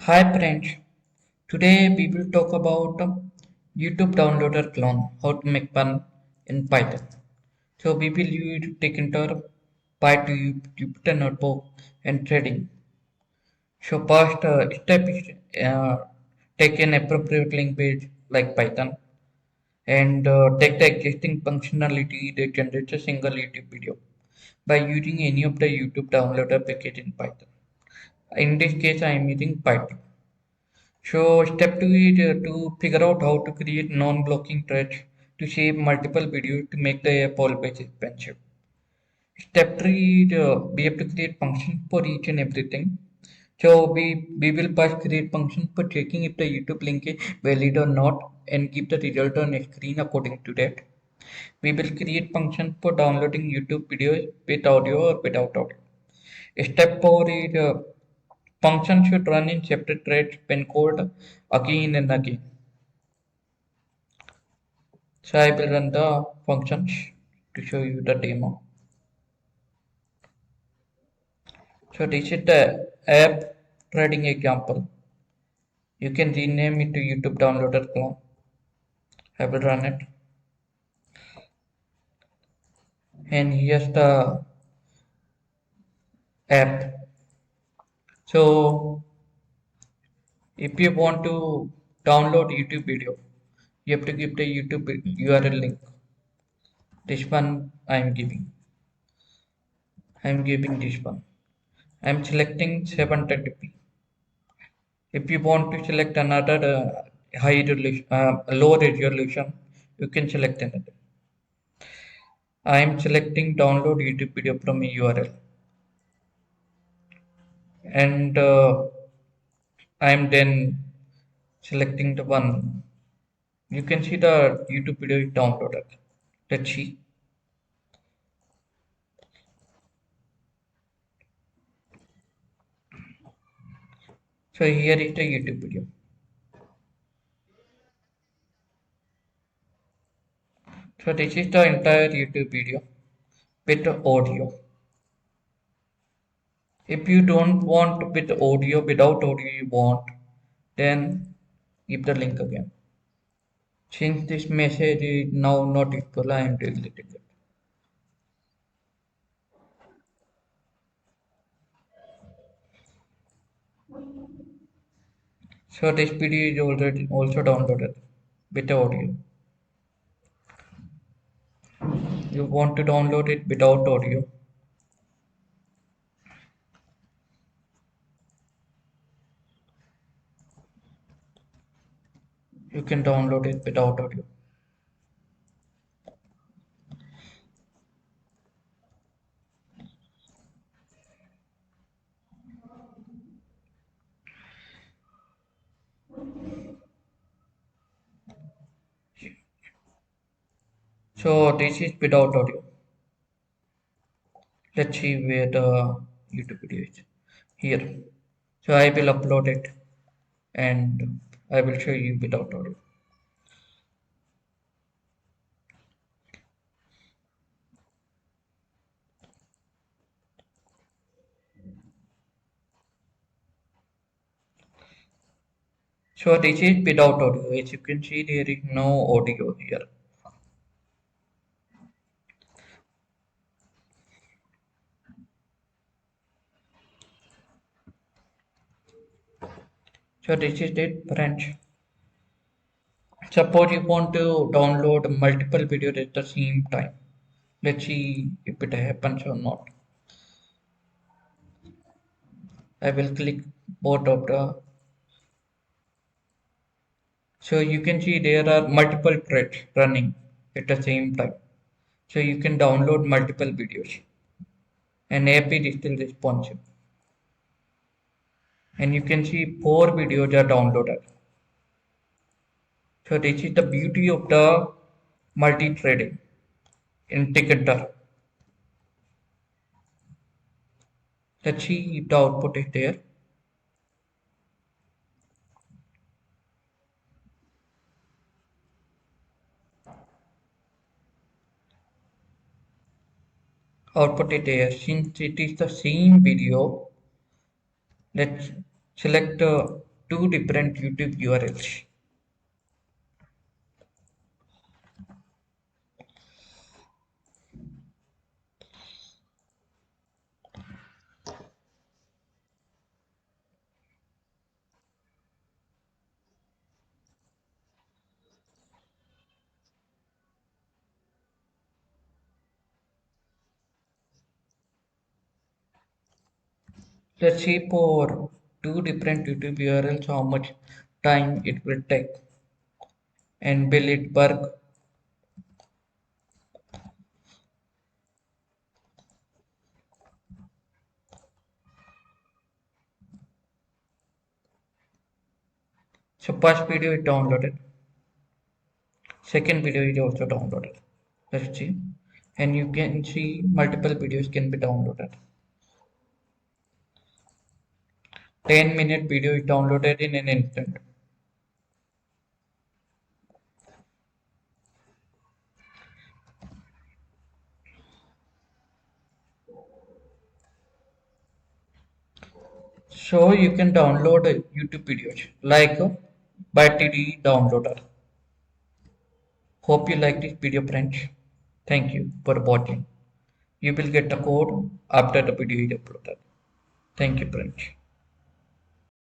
Hi friends, today we will talk about YouTube downloader clone, how to make one in Python. So we will use Tkinter, Pytube, Jupyter notebook and threading. So first step is take an appropriate language like Python and take the existing functionality that generates a single YouTube video by using any of the YouTube downloader package in Python. In this case I am using Python. So step two is to figure out how to create non-blocking threads to save multiple videos to make the app always responsive. Step three is we have to create functions for each and everything. So we will first create functions for checking if the YouTube link is valid or not and give the result on screen according to that. We will create functions for downloading YouTube videos with audio or without audio. Step 4 is function should run in separate threads pen code again and again. So I will run the functions to show you the demo. So this is the app threading example. You can rename it to YouTube downloader clone. I will run it. And here's the app. So if you want to download YouTube video, you have to give the YouTube URL link. This one I am giving. I am giving this one. I am selecting 720p. If you want to select another low resolution, you can select another. I am selecting download YouTube video from a URL, and I am then selecting the one. You can see the YouTube video is downloaded. Let's see. So here is the YouTube video. So this is the entire YouTube video with the audio. If you don't want with audio, without audio you want, then give the link again. Since this message is now not equal, I am deleting it. So this video is already also downloaded with audio. You want to download it without audio. You can download it without audio. So this is without audio. Let's see where the YouTube video is. Here. So I will upload it and I will show you without audio. So this is without audio. As you can see, there is no audio here. So this is it, friends. Suppose you want to download multiple videos at the same time. Let's see if it happens or not. I will click both of the. So you can see there are multiple threads running at the same time. So you can download multiple videos and app is still responsive. And you can see 4 videos are downloaded. So this is the beauty of the multi-threading in Tkinter. Let's see if the output is there. Output is there. Since it is the same video, let's select two different YouTube URLs. Let's see for two different YouTube URLs how much time it will take and will it work. So first video is downloaded, second video is also downloaded. Let's see, and you can see multiple videos can be downloaded. 10-minute video is downloaded in an instant. So you can download YouTube videos like YTD downloader. Hope you like this video, friends. Thank you for watching. You will get a code after the video is uploaded. Thank you, friends.